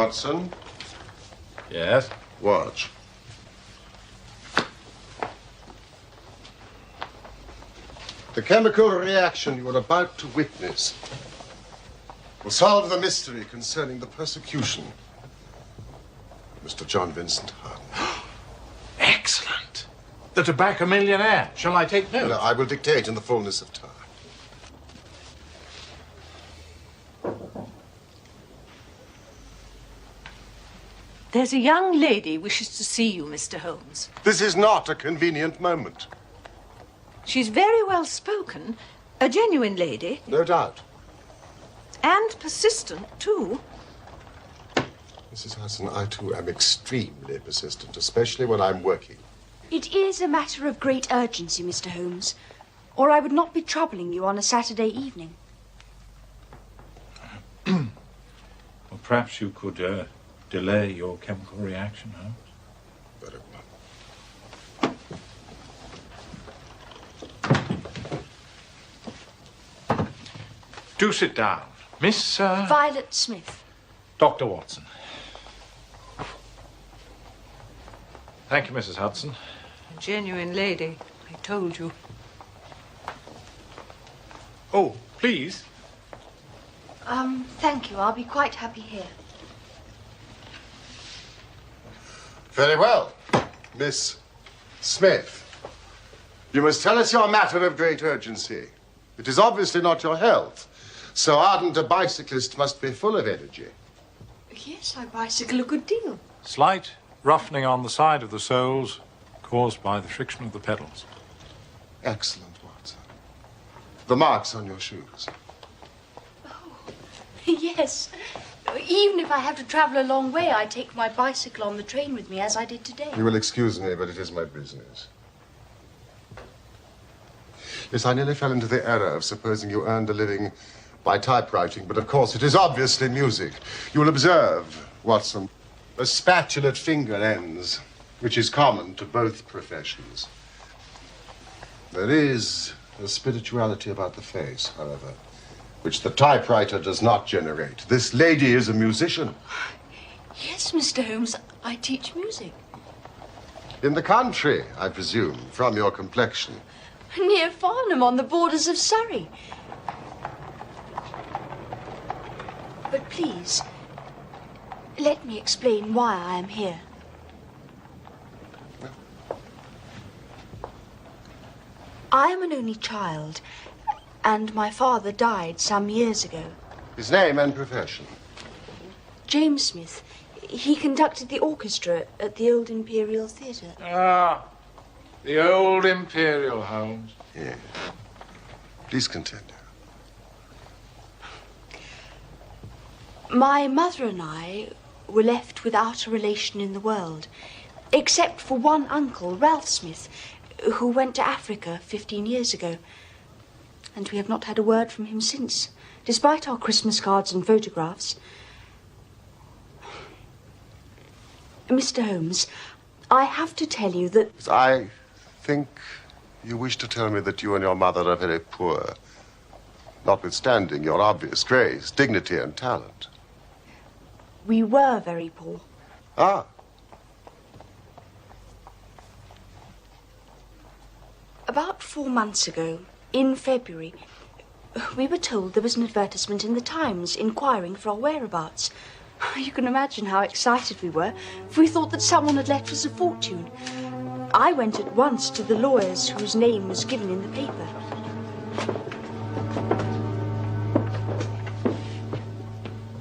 Watson. Yes? Watch. The chemical reaction you are about to witness will solve the mystery concerning the persecution of Mr. John Vincent Harding. Excellent. The tobacco millionaire. Shall I take note? No, I will dictate in the fullness of time. There's a young lady wishes to see you, Mr. Holmes. This is not a convenient moment. She's very well spoken, a genuine lady. No doubt. And persistent, too. Mrs. Hudson, I too am extremely persistent, especially when I'm working. It is a matter of great urgency, Mr. Holmes, or I would not be troubling you on a Saturday evening. Well, perhaps you could delay your chemical reaction, Holmes. Very well. Do sit down. Miss... Violet Smith. Dr. Watson. Thank you, Mrs. Hudson. A genuine lady, I told you. Oh, please. Thank you. I'll be quite happy here. Very well. Miss Smith, you must tell us your matter of great urgency. It is obviously not your health. So ardent a bicyclist must be full of energy. Yes, I bicycle a good deal. Slight roughening on the side of the soles caused by the friction of the pedals. Excellent, Watson. The marks on your shoes. Oh, yes. Even if I have to travel a long way, I take my bicycle on the train with me, as I did today. You will excuse me, but it is my business. Yes, I nearly fell into the error of supposing you earned a living by typewriting, but of course it is obviously music. You will observe, Watson, a spatulate finger ends, which is common to both professions. There is a spirituality about the face, however, which the typewriter does not generate. This lady is a musician. Yes, Mr. Holmes, I teach music. In the country, I presume, from your complexion. Near Farnham, on the borders of Surrey. But please, let me explain why I am here. I am an only child, and my father died some years ago. His name and profession? James Smith. He conducted the orchestra at the Old Imperial Theatre. Ah, the Old Imperial, Holmes. Yes. Please continue. My mother and I were left without a relation in the world, except for one uncle, Ralph Smith, who went to Africa 15 years ago. And we have not had a word from him since, despite our Christmas cards and photographs. Mr. Holmes, I have to tell you that... I think you wish to tell me that you and your mother are very poor, notwithstanding your obvious grace, dignity, and talent. We were very poor. Ah. About 4 months ago, in February, we were told there was an advertisement in the Times inquiring for our whereabouts. You can imagine how excited we were, for we thought that someone had left us a fortune. I went at once to the lawyers whose name was given in the paper.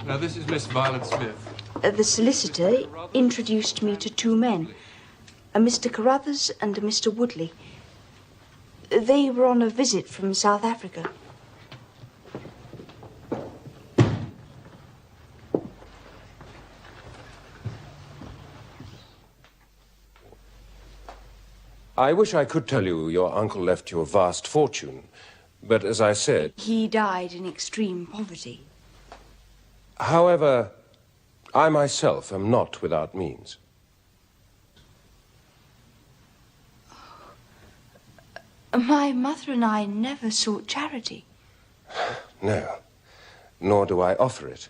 Now, this is Miss Violet Smith. The solicitor introduced me to 2 men, a Mr. Carruthers and a Mr. Woodley. They were on a visit from South Africa. I wish I could tell you your uncle left you a vast fortune, but as I said... He died in extreme poverty. However, I myself am not without means. My mother and I never sought charity. No, nor do I offer it.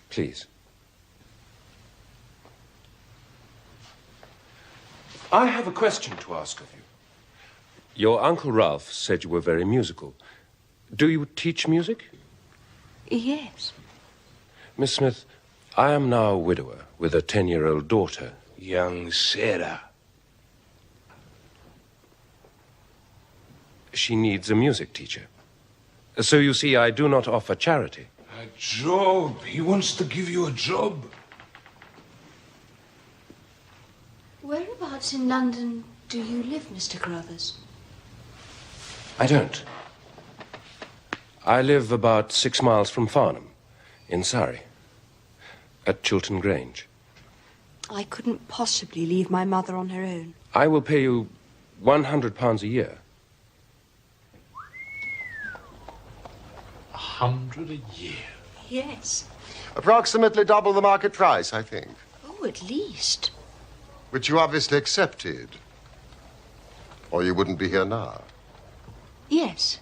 Please. I have a question to ask of you. Your Uncle Ralph said you were very musical. Do you teach music? Yes. Miss Smith, I am now a widower with a 10-year-old daughter. Young Sarah. She needs a music teacher. So you see, I do not offer charity. A job. He wants to give you a job. Whereabouts in London do you live, Mr. Carruthers? I don't. I live about 6 miles from Farnham, in Surrey, at Chiltern Grange. I couldn't possibly leave my mother on her own. I will pay you £100 a year. 100 a year? Yes. Approximately double the market price, I think. Oh, at least. Which you obviously accepted. Or you wouldn't be here now. Yes,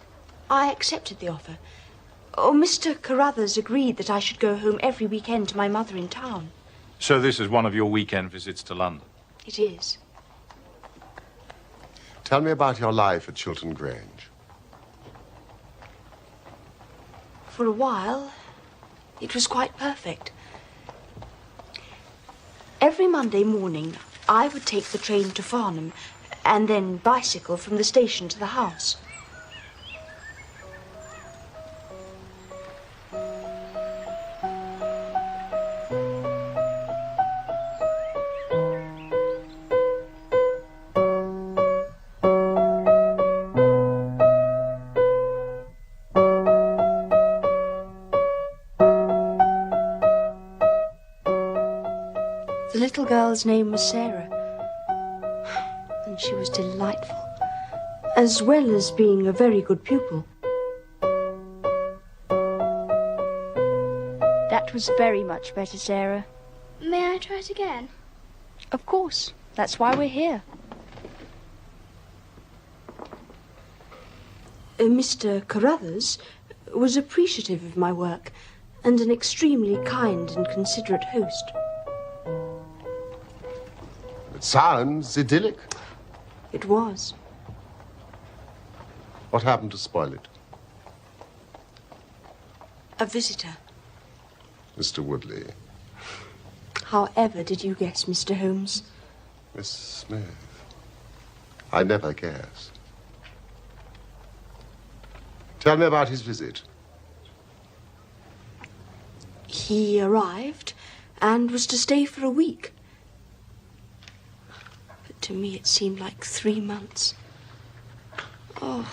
I accepted the offer. Oh, Mr. Carruthers agreed that I should go home every weekend to my mother in town. So this is one of your weekend visits to London? It is. Tell me about your life at Chiltern Grange. For a while, it was quite perfect. Every Monday morning, I would take the train to Farnham and then bicycle from the station to the house. The little girl's name was Sarah, and she was delightful, as well as being a very good pupil. That was very much better, Sarah. May I try it again? Of course. That's why we're here. Mr. Carruthers was appreciative of my work and an extremely kind and considerate host. It sounds idyllic. It was. What happened to spoil it? A visitor. Mr. Woodley. However did you guess, Mr. Holmes? Miss Smith. I never guessed. Tell me about his visit. He arrived and was to stay for a week. But to me it seemed like 3 months. Oh,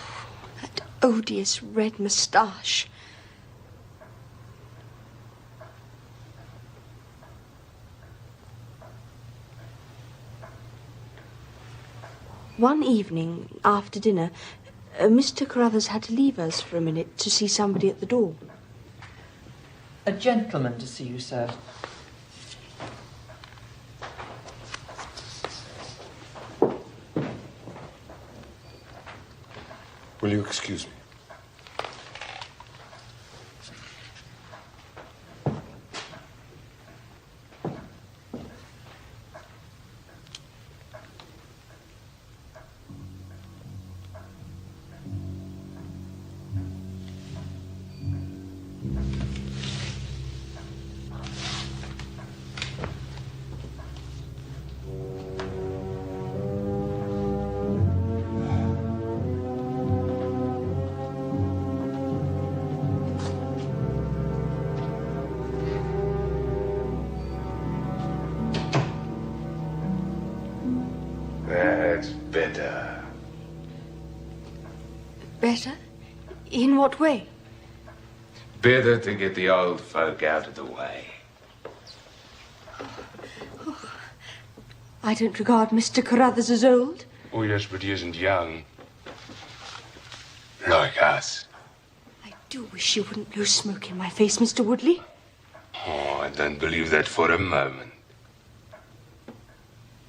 that odious red moustache. One evening, after dinner, Mr. Carruthers had to leave us for a minute to see somebody at the door. A gentleman to see you, sir. Will you excuse me? That's better. Better? In what way? Better to get the old folk out of the way. I don't regard Mr. Carruthers as old. Oh, yes, but he isn't young. Like us. I do wish you wouldn't blow smoke in my face, Mr. Woodley. Oh, I don't believe that for a moment.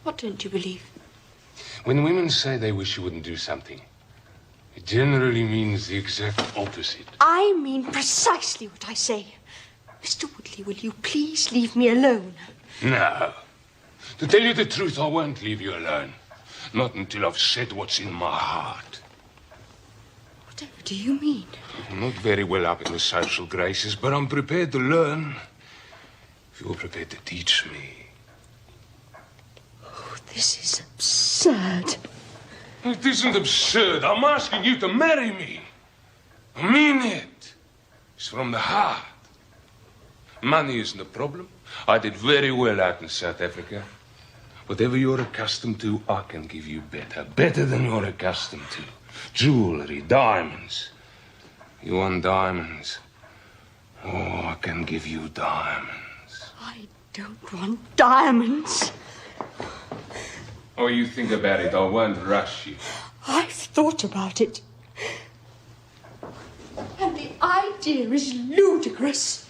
What don't you believe? When women say they wish you wouldn't do something, it generally means the exact opposite. I mean precisely what I say. Mr. Woodley, will you please leave me alone? No. To tell you the truth, I won't leave you alone. Not until I've said what's in my heart. Whatever do you mean? I'm not very well up in the social graces, but I'm prepared to learn. If you're prepared to teach me. Oh, this is absurd. It isn't absurd. I'm asking you to marry me. I mean it. It's from the heart. Money isn't a problem. I did very well out in South Africa. Whatever you're accustomed to, I can give you better. Better than you're accustomed to. Jewelry, diamonds. You want diamonds? Oh, I can give you diamonds. I don't want diamonds. Oh, you think about it. I won't rush you. I've thought about it. And the idea is ludicrous.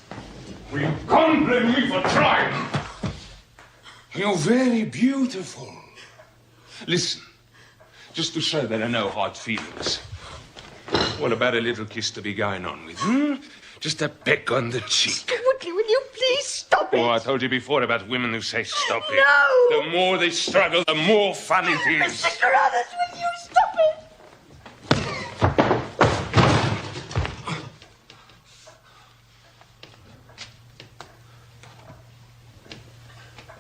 Well, you can't blame me for trying. You're very beautiful. Listen, just to show that I know hard feelings. What about a little kiss to be going on with, Just a peck on the cheek. Mr. Woodley, will you please stop it? Oh, I told you before about women who say stop it. No! The more they struggle, the more fun it is. Mr. Carruthers, will you stop it?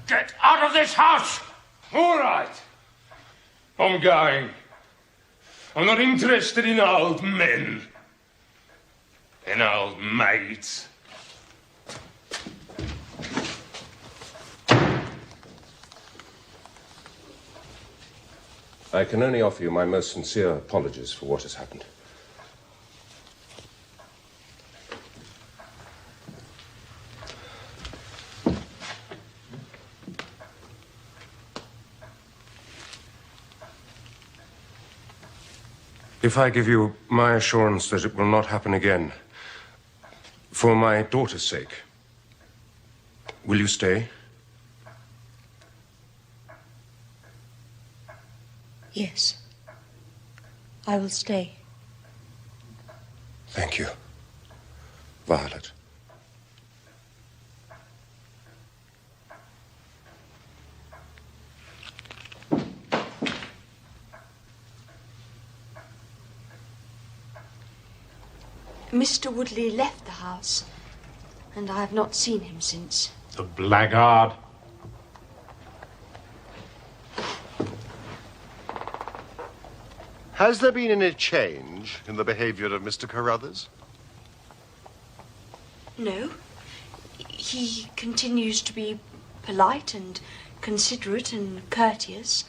Get out of this house! All right. I'm going. I'm not interested in old men. In old maids. I can only offer you my most sincere apologies for what has happened. If I give you my assurance that it will not happen again, for my daughter's sake, will you stay? Yes. I will stay. Thank you, Violet. Mr. Woodley left the house, and I have not seen him since. The blackguard. Has there been any change in the behavior of Mr. Carruthers? No. He continues to be polite and considerate and courteous.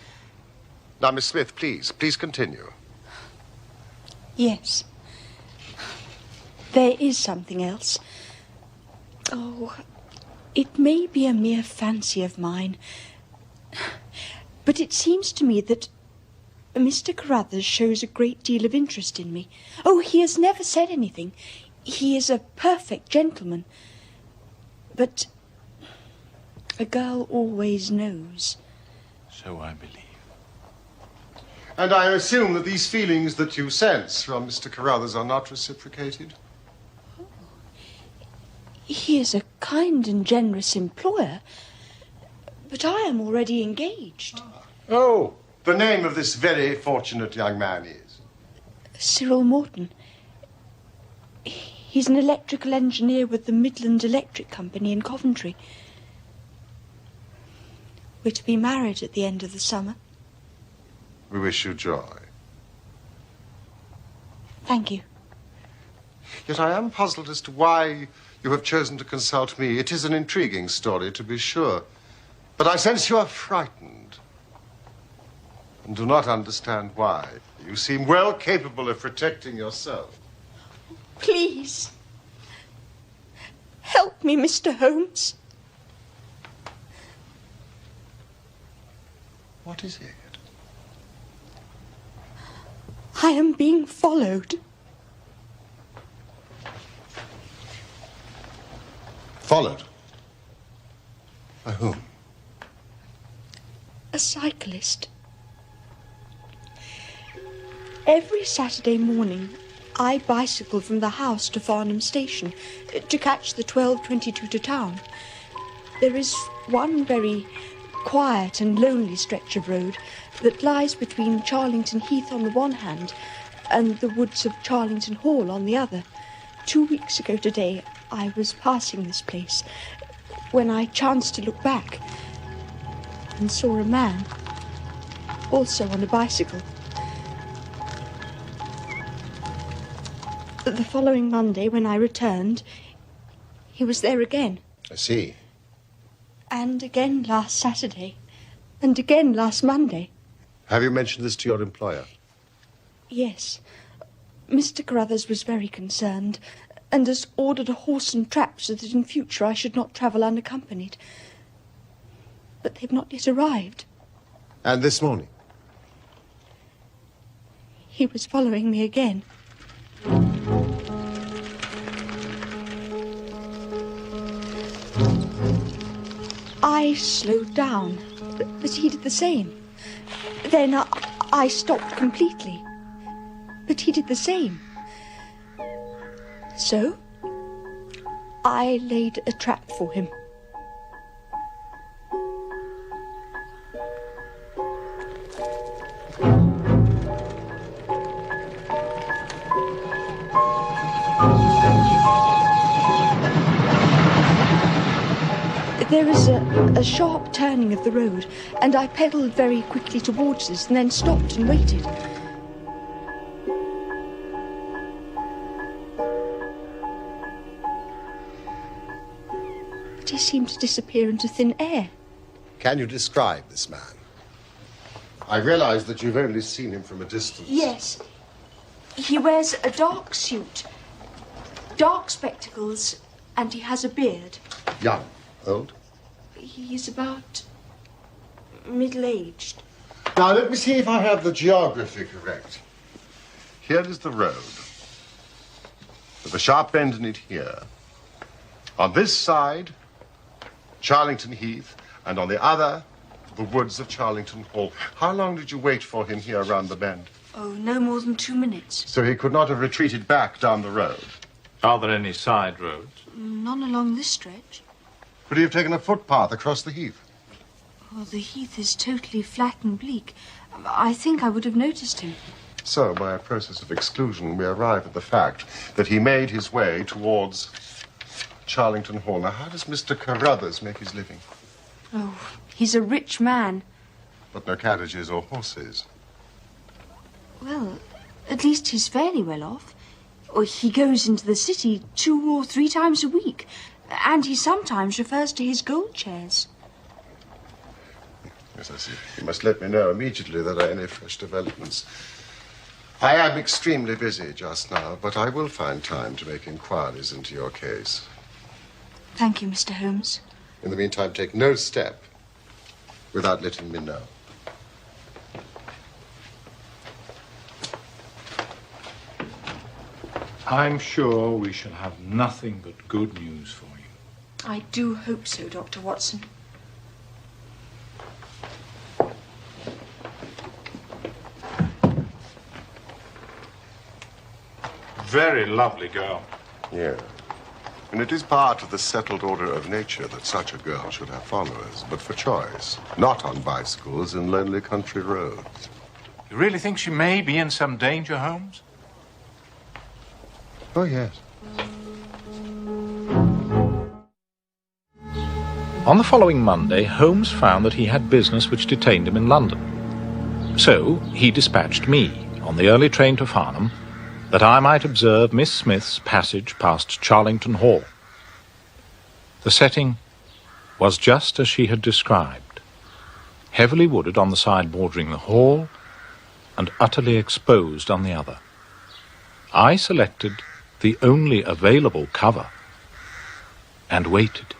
Now, Miss Smith, please continue. Yes. There is something else. Oh, it may be a mere fancy of mine, but it seems to me that Mr. Carruthers shows a great deal of interest in me. Oh, he has never said anything. He is a perfect gentleman. But a girl always knows. So I believe. And I assume that these feelings that you sense from Mr. Carruthers are not reciprocated? He is a kind and generous employer, but I am already engaged. Oh, the name of this very fortunate young man is? Cyril Morton. He's an electrical engineer with the Midland Electric Company in Coventry. We're to be married at the end of the summer. We wish you joy. Thank you. Yet I am puzzled as to why you have chosen to consult me. It is an intriguing story, to be sure. But I sense you are frightened. And do not understand why. You seem well capable of protecting yourself. Please. Help me, Mr. Holmes. What is it? I am being followed. Followed? By whom? A cyclist. Every Saturday morning, I bicycled from the house to Farnham Station to catch the 12:22 to town. There is one very quiet and lonely stretch of road that lies between Charlington Heath on the one hand and the woods of Charlington Hall on the other. 2 weeks ago today, I was passing this place when I chanced to look back and saw a man, also on a bicycle. The following Monday, when I returned, he was there again. I see. And again last Saturday. And again last Monday. Have you mentioned this to your employer? Yes. Mr. Carruthers was very concerned and has ordered a horse and trap so that in future I should not travel unaccompanied. But they've not yet arrived. And this morning? He was following me again. I slowed down, but he did the same. Then I stopped completely, but he did the same. So, I laid a trap for him. There is a sharp turning of the road, and I pedalled very quickly towards this and then stopped and waited. But he seemed to disappear into thin air. Can you describe this man? I realize that you've only seen him from a distance. Yes. He wears a dark suit, dark spectacles, and he has a beard. Young. Old? He's about middle-aged. Now, let me see if I have the geography correct. Here is the road, with a sharp bend in it here. On this side, Charlington Heath, and on the other, the woods of Charlington Hall. How long did you wait for him here around the bend? Oh, no more than 2 minutes. So he could not have retreated back down the road? Are there any side roads? None along this stretch. Could he have taken a footpath across the heath? Oh, the heath is totally flat and bleak. I think I would have noticed him. So, by a process of exclusion, we arrive at the fact that he made his way towards Charlington Hall. Now, how does Mr. Carruthers make his living? Oh, he's a rich man. But no carriages or horses. Well, at least he's fairly well off. Or he goes into the city 2 or 3 times a week. And he sometimes refers to his gold chairs. Yes, I see. You must let me know immediately that there are any fresh developments. I am extremely busy just now, but I will find time to make inquiries into your case. Thank you, Mr. Holmes. In the meantime, take no step without letting me know. I'm sure we shall have nothing but good news for you. I do hope so, Dr. Watson. Very lovely girl. Yeah. And it is part of the settled order of nature that such a girl should have followers, but for choice, not on bicycles in lonely country roads. You really think she may be in some danger, Holmes? Oh, yes. On the following Monday, Holmes found that he had business which detained him in London. So he dispatched me on the early train to Farnham that I might observe Miss Smith's passage past Charlington Hall. The setting was just as she had described, heavily wooded on the side bordering the hall and utterly exposed on the other. I selected the only available cover and waited.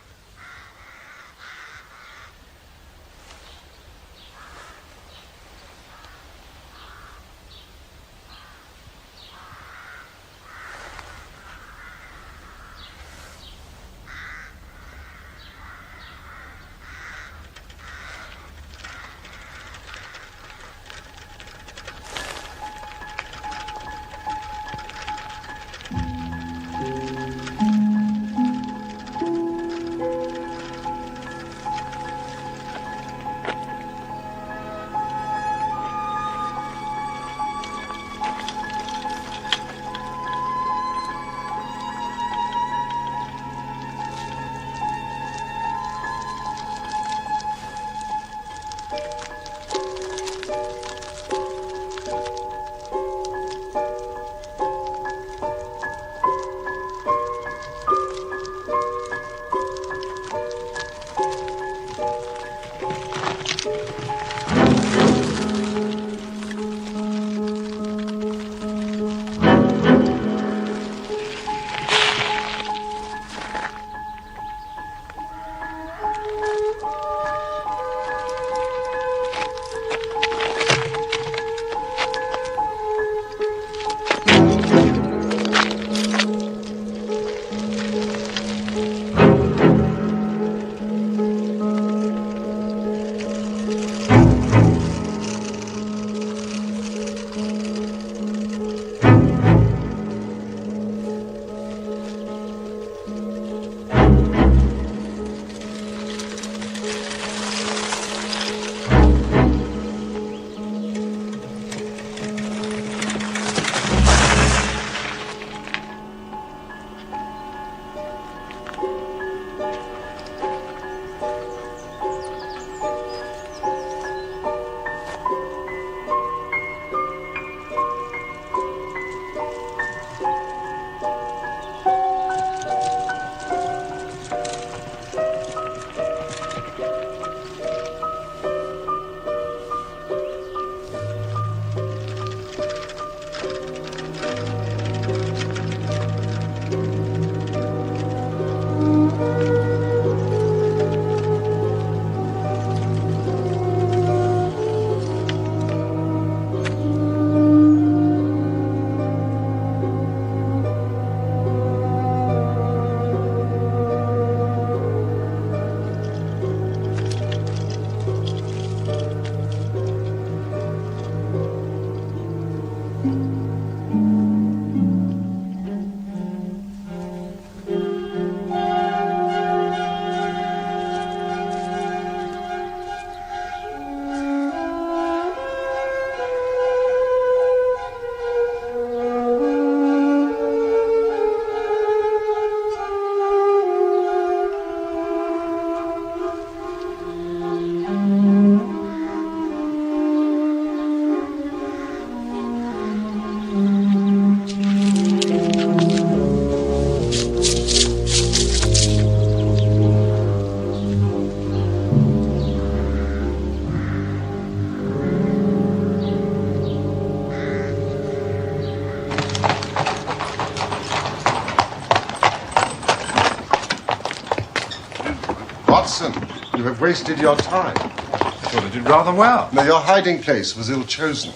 Watson, you have wasted your time. I thought I did rather well. No, your hiding place was ill-chosen.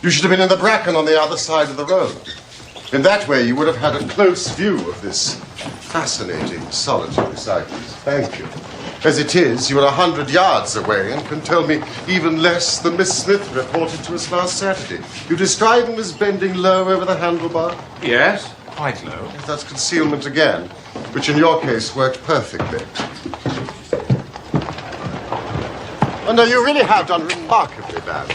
You should have been in the bracken on the other side of the road. In that way, you would have had a close view of this fascinating, solitary cyclist. Thank you. As it is, you are 100 yards away and can tell me even less than Miss Smith reported to us last Saturday. You describe him as bending low over the handlebar? Yes, quite low. That's concealment again, which in your case worked perfectly. Oh, no, you really have done remarkably badly.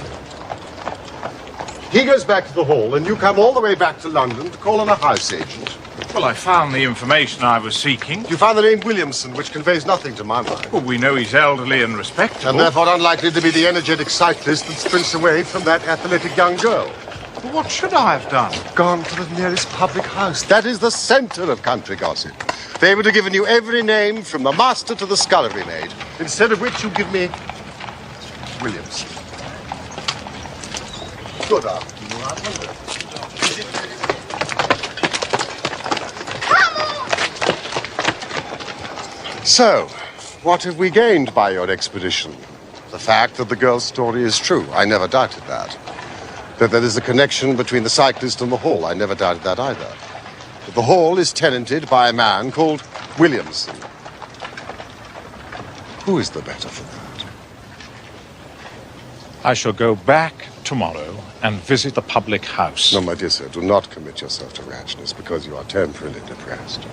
He goes back to the Hall, and you come all the way back to London to call on a house agent. Well, I found the information I was seeking. You found the name Williamson, which conveys nothing to my mind. Well, we know he's elderly and respectable. And therefore unlikely to be the energetic cyclist that sprints away from that athletic young girl. Well, what should I have done? Gone to the nearest public house. That is the centre of country gossip. They would have given you every name from the master to the scullery maid. Instead of which you give me Williamson. Good afternoon. So, what have we gained by your expedition? The fact that the girl's story is true. I never doubted that. That there is a connection between the cyclist and the Hall. I never doubted that either. That the Hall is tenanted by a man called Williamson. Who is the better for that? I shall go back tomorrow and visit the public house. No, my dear sir, do not commit yourself to rashness because you are temporarily depressed.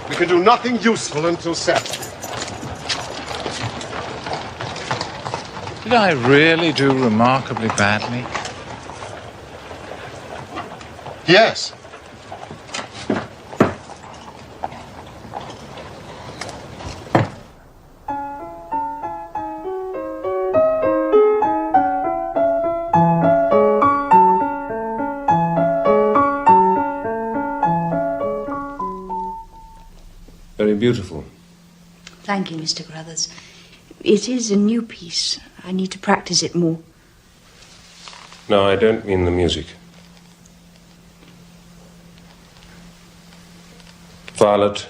We can do nothing useful until Saturday. Did I really do remarkably badly? Yes. Very beautiful. Thank you, Mr. Crothers. It is a new piece. I need to practice it more. No, I don't mean the music. Violet,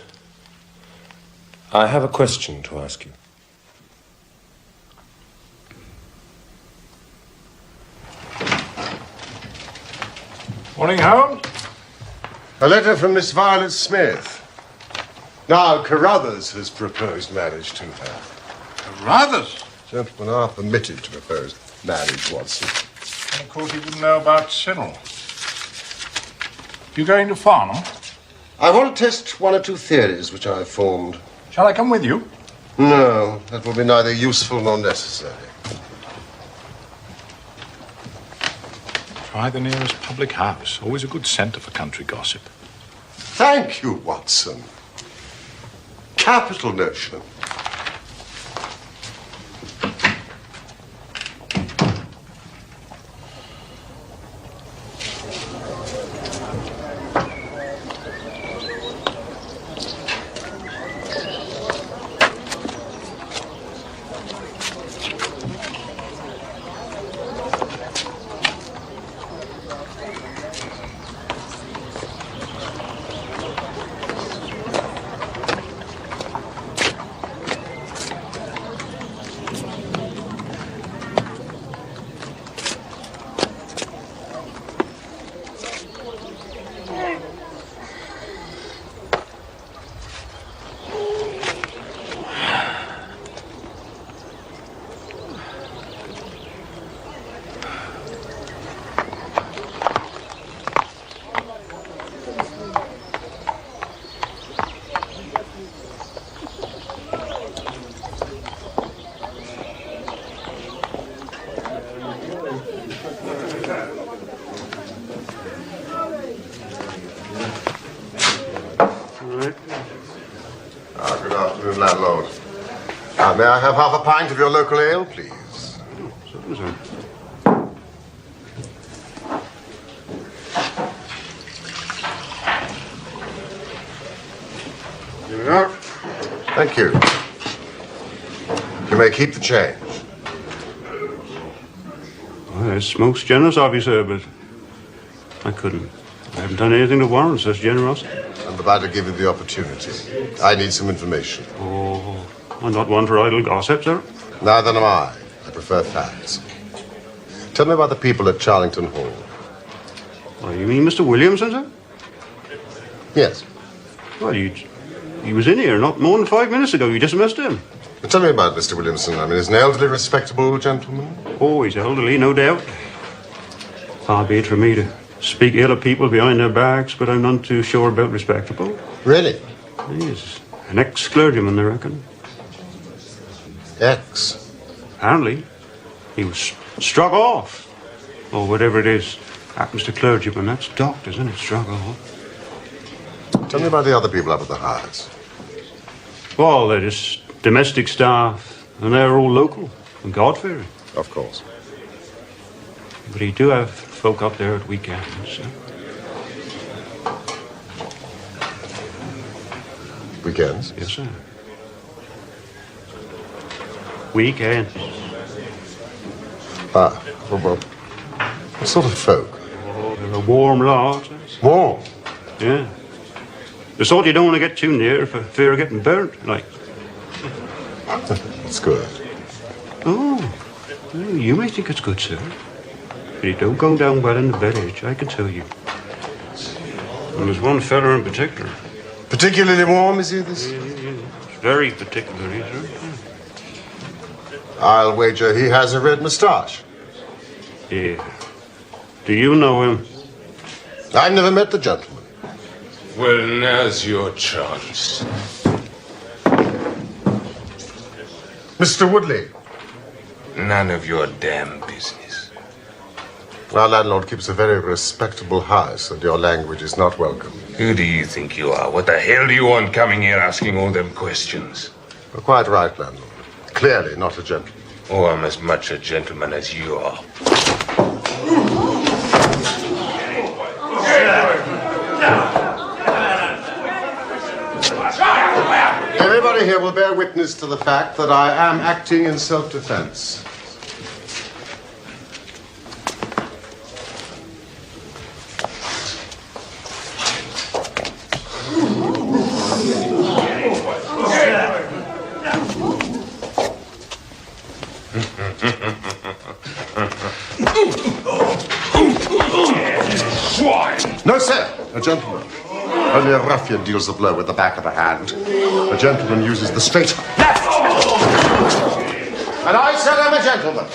I have a question to ask you. Morning, Holmes. A letter from Miss Violet Smith. Now, Carruthers has proposed marriage to her. Carruthers? Gentlemen are permitted to propose marriage, Watson. And of course, he wouldn't know about Cyril. You going to Farnham? I want to test one or two theories which I have formed. Shall I come with you? No, that will be neither useful nor necessary. Try the nearest public house. Always a good centre for country gossip. Thank you, Watson. Capital notion. afternoon, landlord. May I have half a pint of your local ale, please? Certainly, sir. Here we are. Thank you. You may keep the change. Well, it's most generous of you, sir, but I couldn't. I haven't done anything to warrant such generosity. I'm about to give you the opportunity. I need some information. Oh, I'm not one for idle gossip, sir. Neither am I. I prefer facts. Tell me about the people at Charlington Hall. Oh, you mean Mr. Williamson, sir? Yes. Well, he was in here not more than 5 minutes ago. You just missed him. But tell me about Mr. Williamson. I mean, he's an elderly, respectable gentleman. Oh, he's elderly, no doubt. Far be it for me to speak ill of people behind their backs, but I'm none too sure about respectable. Really? He's an ex-clergyman, I reckon. Ex? Apparently. He was struck off. Or whatever it is happens to clergymen. That's docked, isn't it? Struck off. Tell me about the other people up at the house. Well, they're just domestic staff, and they're all local and God-fearing. Of course. But he do have folk up there at weekends. So. Weekends? Yes, sir. Weekends. Ah, well, what sort of folk? Oh, they're a warm lot. Warm? Yeah. The sort you don't want to get too near for fear of getting burnt, like. That's good. Oh, well, you may think it's good, sir. But it don't go down well in the village, I can tell you. And there's one fella in particular. Particularly warm, is he, this? Yeah. It's very particular, sir. I'll wager he has a red moustache. Yeah. Do you know him? I've never met the gentleman. Well, now's your chance. Mr. Woodley. None of your damn business. Our landlord keeps a very respectable house, and your language is not welcome. Who do you think you are? What the hell do you want coming here asking all them questions? You're quite right, landlord. Clearly not a gentleman. Oh, I'm as much a gentleman as you are. Everybody here will bear witness to the fact that I am acting in self-defense. No, sir. A gentleman. Only a ruffian deals the blow with the back of the hand. A gentleman uses the straight left. And I said I'm a gentleman.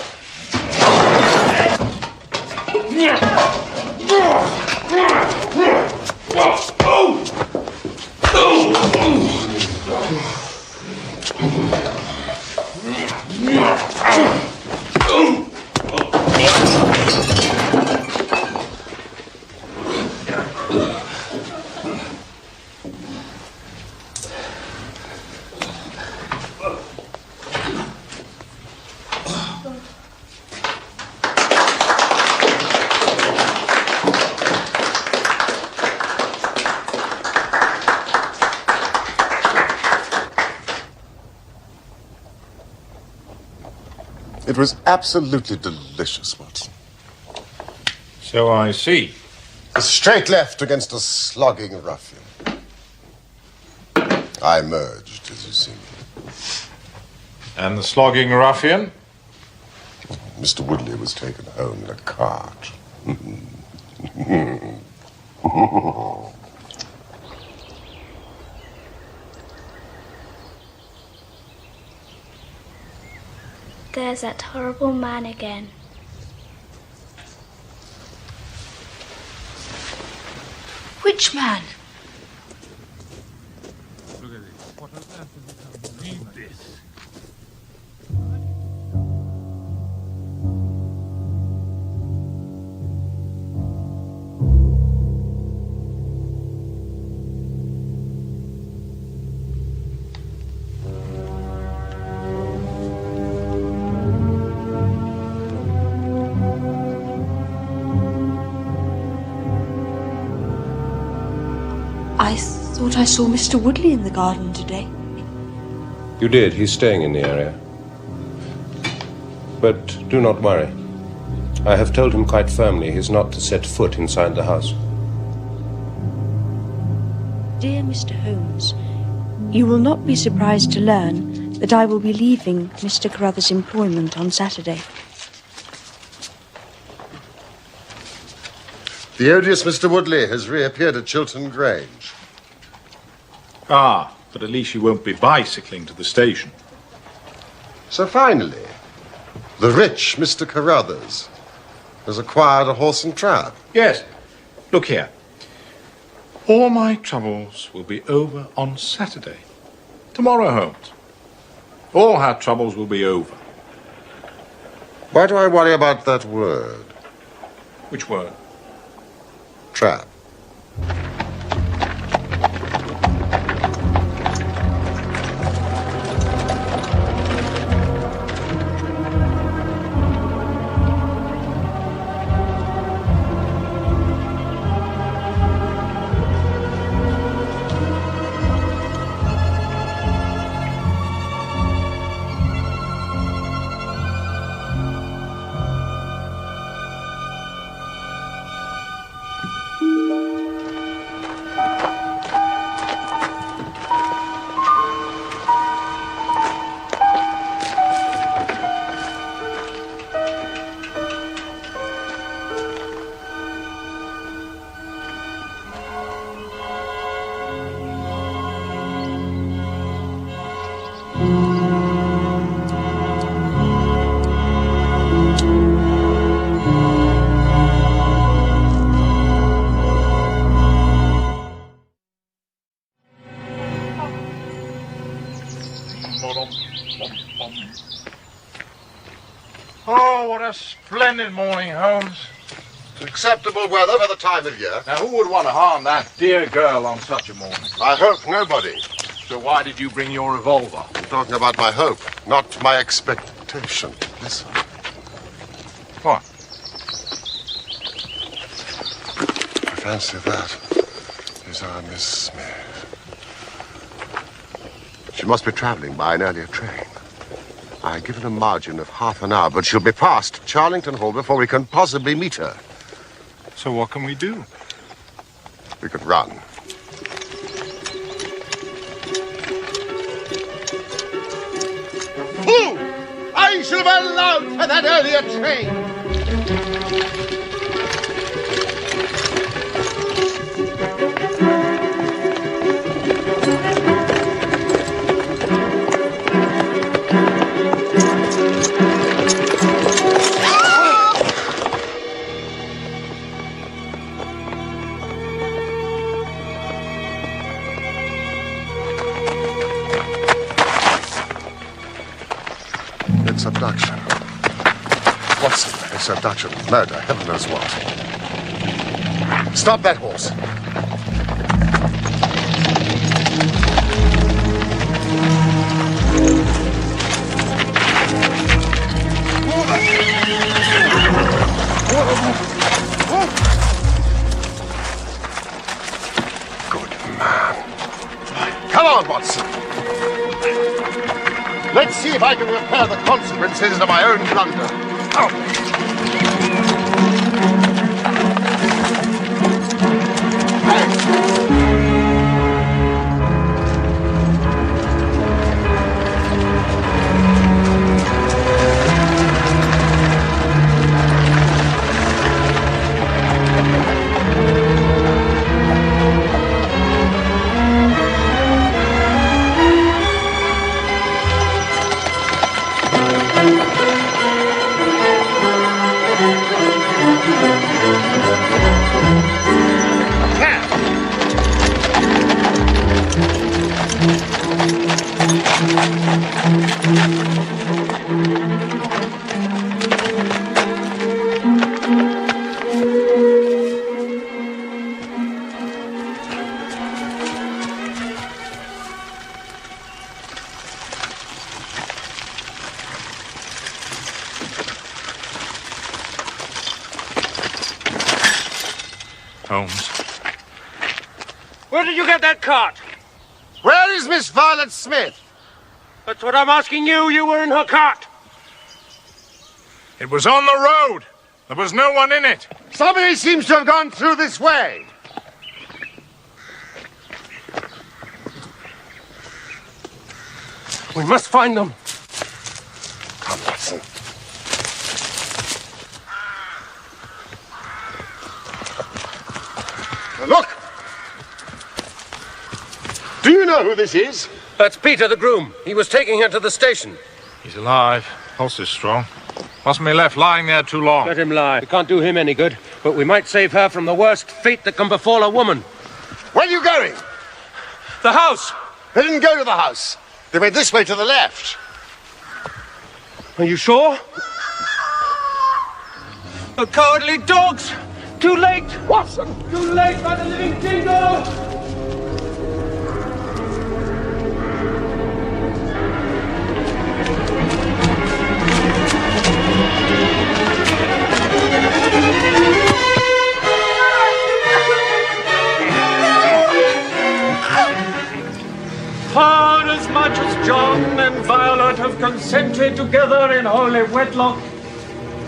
It was absolutely delicious, Watson. So I see. A straight left against a slogging ruffian. I emerged, as you see. And the slogging ruffian? Mr. Woodley was taken home in a cart. There's that horrible man again. Which man? Look at this. What on earth has become? Read this. thought I saw Mr. Woodley in the garden today. You did. He's staying in the area. But do not worry. I have told him quite firmly he's not to set foot inside the house. Dear Mr. Holmes, you will not be surprised to learn that I will be leaving Mr. Carruthers' employment on Saturday. The odious Mr. Woodley has reappeared at Chiltern Grange. Ah, but at least you won't be bicycling to the station. So finally, the rich Mr. Carruthers has acquired a horse and trap. Yes. Look here. All my troubles will be over on Saturday. Tomorrow, Holmes. All our troubles will be over. Why do I worry about that word? Which word? Trap. Oh, what a splendid morning, Holmes. Acceptable weather for the time of year. Now, who would want to harm that dear girl on such a morning? I hope nobody. So why did you bring your revolver? I'm talking about my hope, not my expectation. Listen. What? I fancy that is our Miss Smith. She must be travelling by an earlier train. I've given a margin of half an hour, but she'll be past Charlington Hall before we can possibly meet her. So what can we do? We could run. Who? I should have allowed for that earlier train. It's abduction. What's it? It's abduction, murder, heaven knows what. Stop that horse. Good man. Come on, Watson. Let's see if I can repair the consequences of my own blunder. Holmes, Where did you get that cart? Where is Miss Violet Smith? That's what I'm asking you. You were in her cart. It was on the road. There was no one in it. Somebody seems to have gone through this way. We must find them. Come, Watson. Look! Do you know who this is? That's Peter, the groom. He was taking her to the station. He's alive. Pulse is strong. Mustn't be left lying there too long. Let him lie. We can't do him any good, but we might save her from the worst fate that can befall a woman. Where are you going? The house! They didn't go to the house. They went this way to the left. Are you sure? The cowardly dogs! Too late! Watson! Too late by the living dingo! Far as much as John and Violet have consented together in holy wedlock,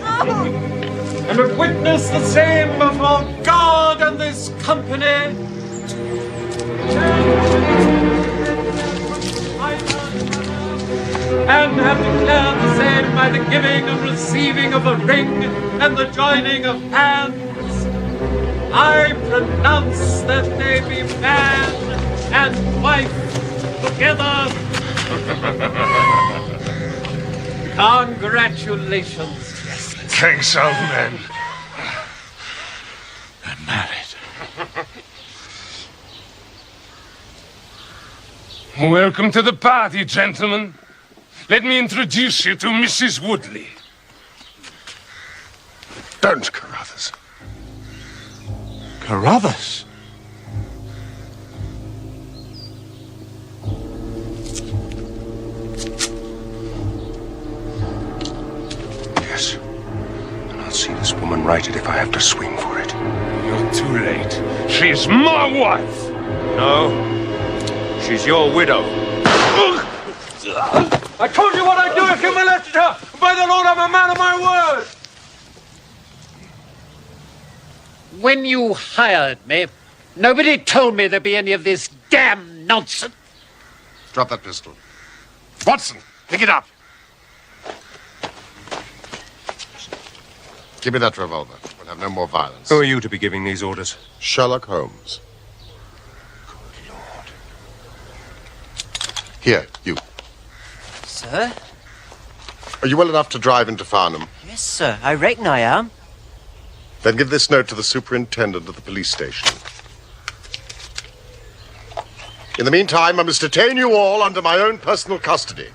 and have witnessed the same before God and this company, and have declared the same by the giving and receiving of a ring and the joining of hands, I pronounce that they be man and wife together. Congratulations. Thanks, old man. They're married. Welcome to the party, gentlemen. Let me introduce you to Mrs. Woodley. Don't, Carruthers. Carruthers? Yes. And I'll see this woman righted if I have to swing for it. You're too late. She's my wife. No. She's your widow. I told you what I'd do if you molested her. By the Lord, I'm a man of my word. When you hired me, nobody told me there'd be any of this damn nonsense. Drop that pistol. Watson, pick it up. Give me that revolver. We'll have no more violence. Who are you to be giving these orders? Sherlock Holmes. Good Lord. Here, you. Sir? Are you well enough to drive into Farnham? Yes, sir. I reckon I am. Then give this note to the superintendent of the police station. In the meantime, I must detain you all under my own personal custody.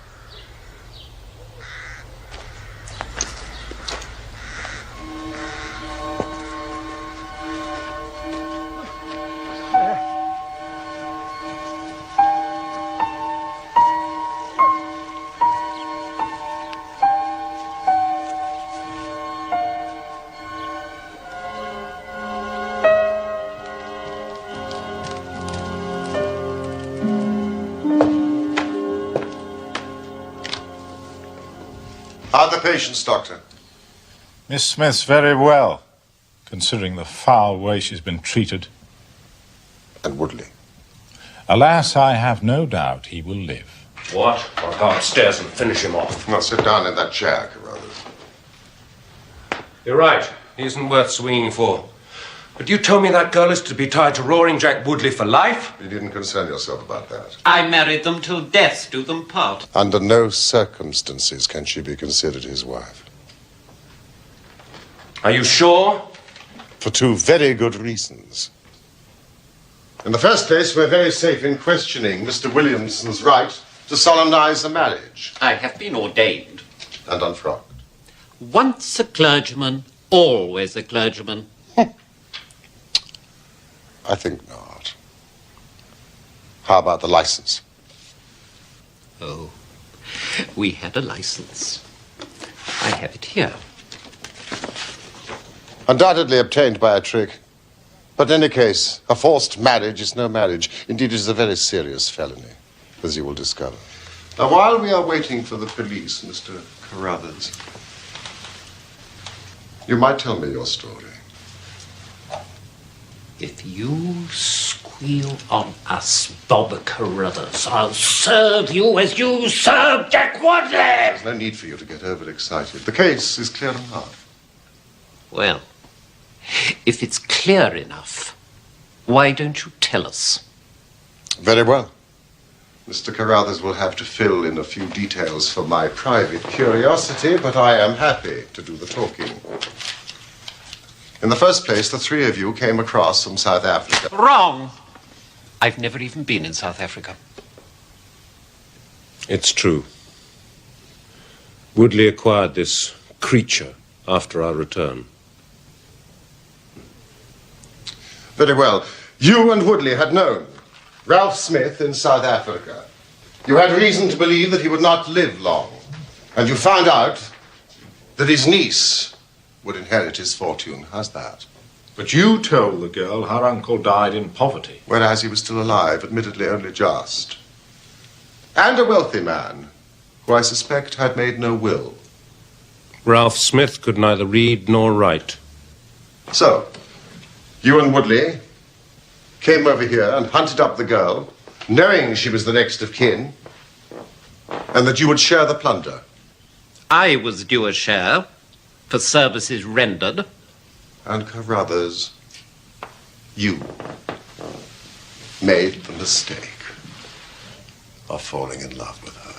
How are the patients, Doctor? Miss Smith's very well, considering the foul way she's been treated. And Woodley? Alas, I have no doubt he will live. What? I'll go upstairs and finish him off. Now sit down in that chair, Carruthers. You're right. He isn't worth swinging for. But you told me that girl is to be tied to Roaring Jack Woodley for life? You needn't concern yourself about that. I married them till death do them part. Under no circumstances can she be considered his wife. Are you sure? For two very good reasons. In the first place, we're very safe in questioning Mr. Williamson's right to solemnize the marriage. I have been ordained. And unfrocked. Once a clergyman, always a clergyman. I think not. How about the license? Oh, we had a license. I have it here. Undoubtedly obtained by a trick. But in any case, a forced marriage is no marriage. Indeed, it is a very serious felony, as you will discover. Now, while we are waiting for the police, Mr. Carruthers, you might tell me your story. If you squeal on us, Bob Carruthers, I'll serve you as you served Jack Wadley! There's no need for you to get overexcited. The case is clear enough. Well, if it's clear enough, why don't you tell us? Very well. Mr. Carruthers will have to fill in a few details for my private curiosity, but I am happy to do the talking. In the first place, the three of you came across from South Africa. Wrong! I've never even been in South Africa. It's true. Woodley acquired this creature after our return. Very well. You and Woodley had known Ralph Smith in South Africa. You had reason to believe that he would not live long. And you found out that his niece would inherit his fortune. How's that? But you told the girl her uncle died in poverty. Whereas he was still alive, admittedly only just. And a wealthy man, who I suspect had made no will. Ralph Smith could neither read nor write. So, you and Woodley came over here and hunted up the girl, knowing she was the next of kin, and that you would share the plunder. I was due a share for services rendered. And Carruthers, you made the mistake of falling in love with her.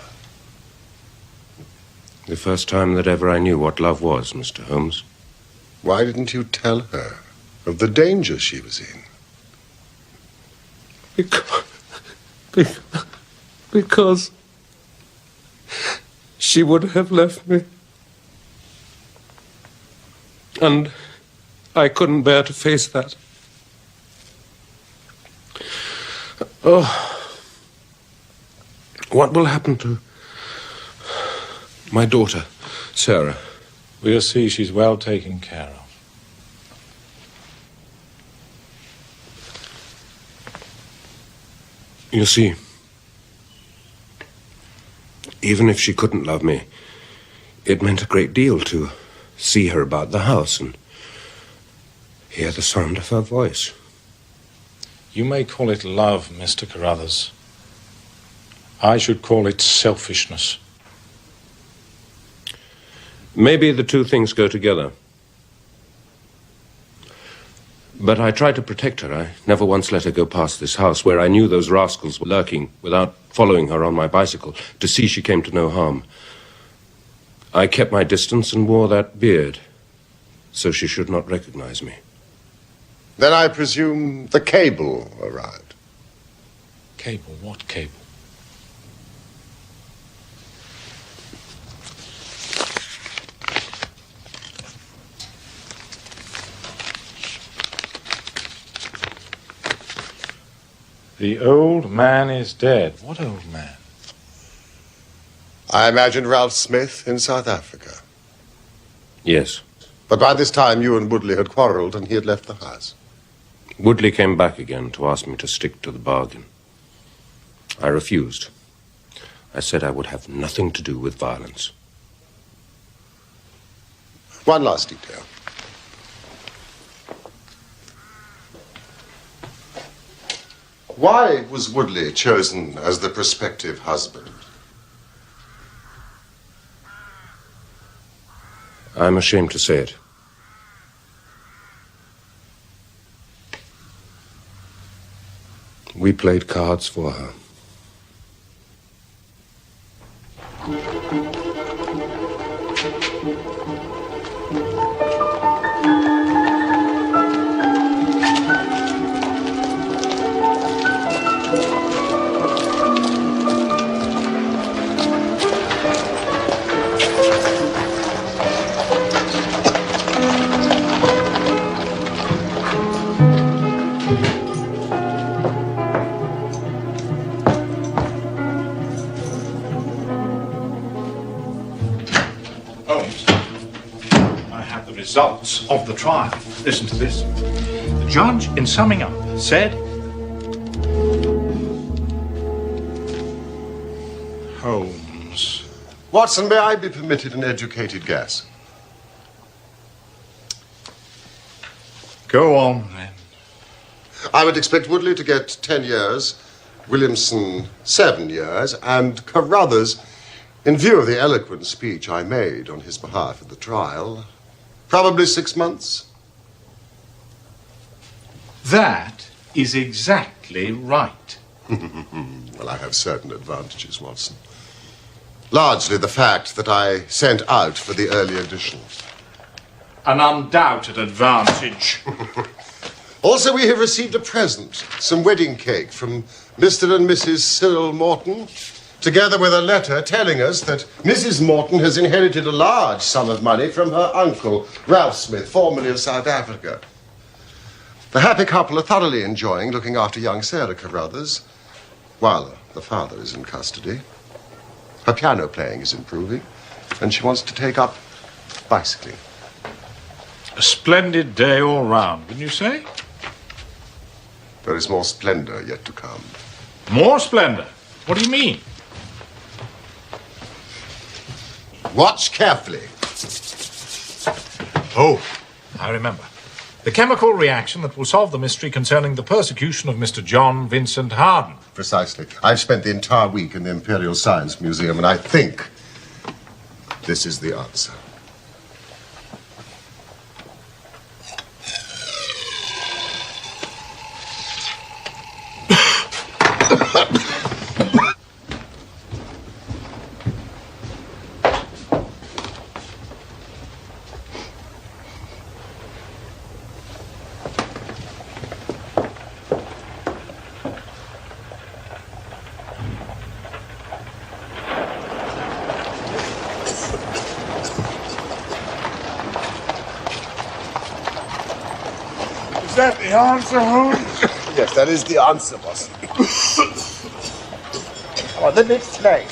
The first time that ever I knew what love was, Mr. Holmes. Why didn't you tell her of the danger she was in? Because she would have left me. And I couldn't bear to face that. Oh, what will happen to my daughter, Sarah? We'll see she's well taken care of. You see, even if she couldn't love me, it meant a great deal to see her about the house and hear the sound of her voice. You may call it love, Mr. Carruthers. I should call it selfishness. Maybe the two things go together. But I tried to protect her. I never once let her go past this house where I knew those rascals were lurking without following her on my bicycle to see she came to no harm. I kept my distance and wore that beard so she should not recognize me. Then I presume the cable arrived. Cable? What cable? The old man is dead. What old man? I imagine Ralph Smith in South Africa. Yes. But by this time you and Woodley had quarreled and he had left the house. Woodley came back again to ask me to stick to the bargain. I refused. I said I would have nothing to do with violence. One last detail. Why was Woodley chosen as the prospective husband? I'm ashamed to say it. We played cards for her. Results of the trial. Listen to this. The judge, in summing up, said, Holmes. Watson, may I be permitted an educated guess? Go on, then. I would expect Woodley to get 10 years, Williamson 7 years, and Carruthers, in view of the eloquent speech I made on his behalf at the trial, probably 6 months. That is exactly right. Well, I have certain advantages, Watson. Largely the fact that I sent out for the early edition. An undoubted advantage. Also, we have received a present, some wedding cake from Mr. and Mrs. Cyril Morton, together with a letter telling us that Mrs. Morton has inherited a large sum of money from her uncle, Ralph Smith, formerly of South Africa. The happy couple are thoroughly enjoying looking after young Sarah Carruthers, while the father is in custody. Her piano playing is improving, and she wants to take up bicycling. A splendid day all round, wouldn't you say? There is more splendor yet to come. More splendor? What do you mean? Watch carefully. Oh, I remember. The chemical reaction that will solve the mystery concerning the persecution of Mr. John Vincent Harden. Precisely. I've spent the entire week in the Imperial Science Museum, and I think this is the answer. Is that the answer, Holmes? Yes, that is the answer, Watson. Come on, then explain.